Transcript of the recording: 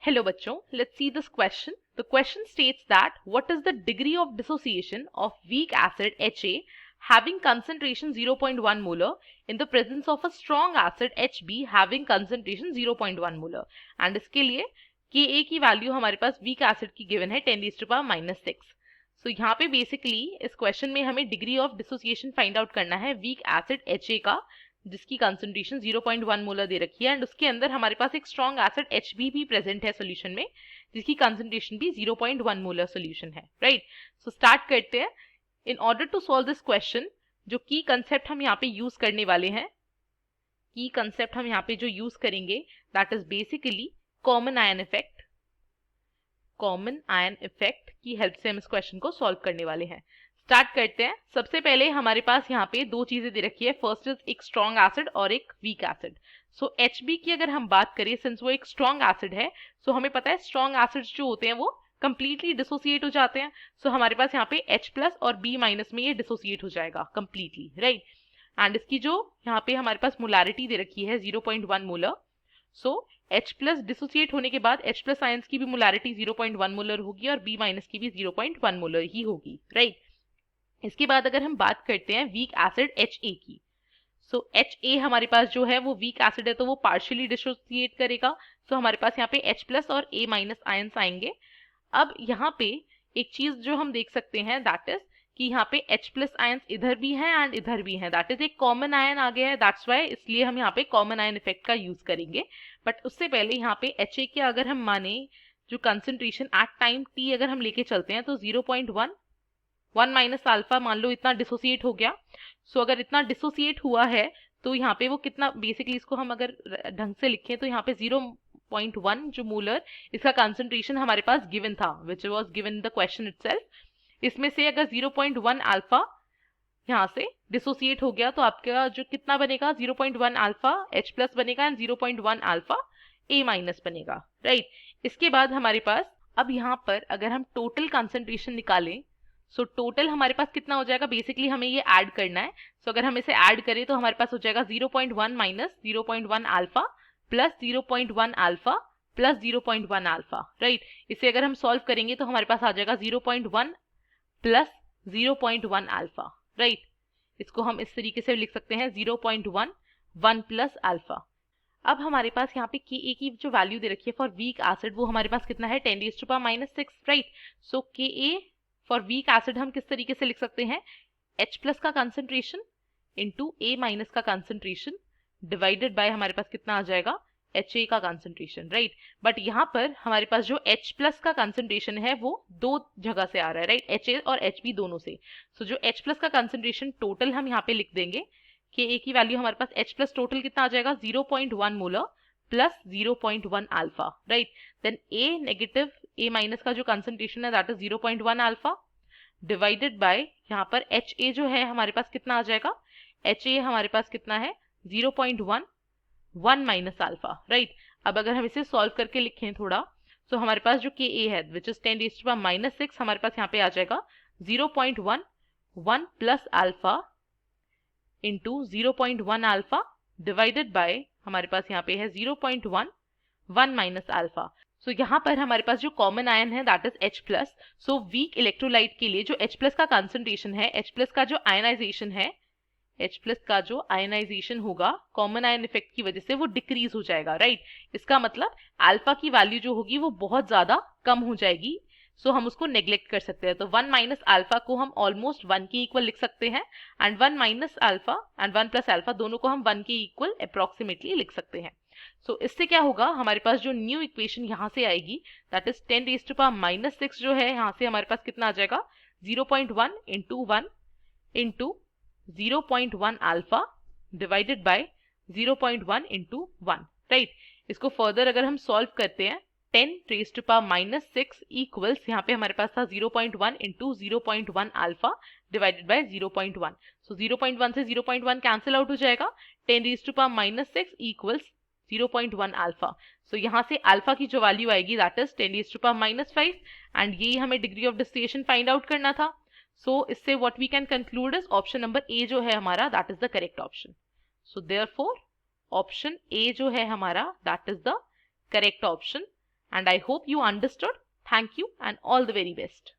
Hello bachcho, let's see this question. The question states that what is the degree of dissociation of weak acid Ha having concentration 0.1 molar in the presence of a strong acid Hb having concentration 0.1 molar, and इसके लिए Ka की value हमारे पास weak acid की given है 10⁻⁻⁶. So यहाँ पे basically इस question में हमें degree of dissociation find out करना है weak acid Ha का, जिसकी कंसंट्रेशन 0.1 मोलर दे रखी है, एंड उसके अंदर हमारे पास एक स्ट्रॉन्ग एसिड Hb भी प्रेजेंट है सॉल्यूशन में, जिसकी कंसंट्रेशन भी 0.1 मोलर सॉल्यूशन है. राइट, सो स्टार्ट करते हैं. In order to solve this question, जो की कंसेप्ट हम यहाँ पे यूज करने वाले हैं, की कंसेप्ट हम यहाँ पे जो यूज करेंगे that is basically common ion effect. Common ion effect की हेल्प से हम इस क्वेश्चन को सॉल्व करने वाले हैं. स्टार्ट करते हैं. सबसे पहले हमारे पास यहाँ पे दो चीजें दे रखी है. फर्स्ट इज एक स्ट्रॉन्ग एसिड और एक वीक एसिड. सो Hb की अगर हम बात करें, सिंस वो एक स्ट्रॉन्ग एसिड है, सो हमें पता है स्ट्रॉन्ग एसिड्स जो होते हैं वो कंप्लीटली डिसोसिएट हो जाते हैं. सो हमारे पास यहाँ पे H+ और B- में ये डिसोसिएट हो जाएगा कंप्लीटली. राइट, एंड इसकी जो यहाँ पे हमारे पास मोलारिटी दे रखी है 0.1 मोलर. सो H+ डिसोसिएट होने के बाद H+ आयंस की भी मोलारिटी 0.1 मोलर होगी और B- की भी 0.1 मोलर ही होगी. राइट, इसके बाद अगर हम बात करते हैं वीक एसिड Ha की, सो Ha हमारे पास जो है वो वीक एसिड है, तो वो पार्शियली डिसोसिएट करेगा. सो हमारे पास यहाँ पे H+ और A- आयंस आएंगे. अब यहाँ पे एक चीज जो हम देख सकते हैं दैट इज कि यहाँ पे H+ आयंस इधर भी हैं एंड इधर भी हैं, दैट इज एक कॉमन आयन आ गया है. दैट्स वाई, इसलिए हम यहाँ पे कॉमन आयन इफेक्ट का यूज करेंगे. बट उससे पहले यहाँ पे Ha के अगर हम माने जो कंसंट्रेशन एट टाइम t अगर हम लेके चलते हैं तो 0.1 1 - अल्फा मान लो इतना डिसोसिएट हो गया. सो अगर इतना डिसोसिएट हुआ है तो यहाँ पे वो कितना, बेसिकली इसको हम अगर ढंग से लिखें तो यहाँ पे 0.1 जो मोलर इसका कंसंट्रेशन हमारे पास गिवन था, which was given in the question itself. इसमें से अगर 0.1 अल्फा यहाँ से डिसोसिएट हो गया तो आपका जो कितना बनेगा, 0.1 अल्फा H+ बनेगा एंड 0.1 अल्फा A- बनेगा. राइट, इसके बाद हमारे पास अब यहाँ पर अगर हम टोटल कंसंट्रेशन निकालें, सो टोटल हमारे पास कितना हो जाएगा, बेसिकली हमें ये ऐड करना है. सो अगर हम इसे ऐड करें तो हमारे पास हो जाएगा 0.1 minus 0.1 alpha plus 0.1 alpha plus 0.1 alpha. Right, इसे अगर हम सॉल्व करेंगे तो हमारे पास आ जाएगा 0.1 प्लस 0.1 अल्फा. राइट, इसको हम इस तरीके से लिख सकते हैं 0.1 1 प्लस अल्फा. अब हमारे पास यहाँ पे Ka की जो वैल्यू दे रखी है फॉर वीक एसिड, वो हमारे पास कितना है 10⁻⁻⁶. Right, so Ka for weak acid हम किस तरीके से लिख सकते हैं, H+ का कंसंट्रेशन इंटू A- का कंसंट्रेशन डिवाइडेड बाय हमारे पास कितना आ जाएगा Ha का कंसंट्रेशन. राइट, बट यहाँ पर हमारे पास जो H+ का कंसंट्रेशन है वो दो जगह से आ रहा है. राइट, Ha और Hb दोनों से. सो जो H+ का कंसंट्रेशन टोटल हम यहाँ पे लिख देंगे. Ka की वैल्यू हमारे पास H+ टोटल कितना आ जाएगा 0.1 molar plus 0.1 alpha. Right, then A- का जो कंसंट्रेशन है that is 0.1 alpha divided by यहाँ पर Ha जो है हमारे पास कितना आ जाएगा, Ha हमारे पास कितना है 0.1 1 - अल्फा. राइट, अब अगर हम इसे सॉल्व करके लिखें थोड़ा, तो हमारे पास जो Ka है विच इज 10⁻⁻⁶, हमारे पास यहाँ पे आ जाएगा 0.1 1 plus alpha into 0.1 alpha divided bye हमारे पास यहाँ पे है 0.1 1 - अल्फा. सो यहाँ पर हमारे पास जो कॉमन आयन है that is H+. So weak electrolyte के लिए जो H+ का कंसंट्रेशन है, H+ का जो आयनाइजेशन है, H+ का जो आयनाइजेशन होगा कॉमन आयन इफेक्ट की वजह से वो डिक्रीज हो जाएगा. राइट, इसका मतलब अल्फा की वैल्यू जो होगी वो बहुत ज्यादा कम हो जाएगी. सो हम उसको नेग्लेक्ट कर सकते हैं. तो 1 - अल्फा को हम ऑलमोस्ट 1 के इक्वल लिख सकते हैं, and 1 - alpha and 1 plus alpha दोनों को हम 1 के इक्वल अप्रोक्सीमेटली लिख सकते हैं. सो इससे क्या होगा, हमारे पास जो न्यू इक्वेशन यहाँ से आएगी दैट इज 10⁻⁻⁶ जो है, यहाँ से हमारे पास कितना आ जाएगा 0.1 into 1 into 0.1 alpha divided bye 0.1 into 1. Right, इसको फर्दर अगर हम सॉल्व करते हैं 10⁻⁻⁶ इक्वल्स यहाँ पे हमारे पास था 0.1 इंटू 0.1 अल्फा डिवाइडेड बाय 0.1. सो 0.1 से 0.1 कैंसिल आउट हो जाएगा. 10⁻⁻⁶ इक्वल्स 0.1 अल्फा. सो यहाँ से अल्फा की जो वैल्यू आएगी दैट इज 10⁻⁵, एंड ये हमें degree of distillation find out करना था. सो इससे what we can conclude is option number A जो है हमारा that is the correct option. So therefore option A जो है हमारा that is the correct option. and I hope you understood. Thank you and all the very best.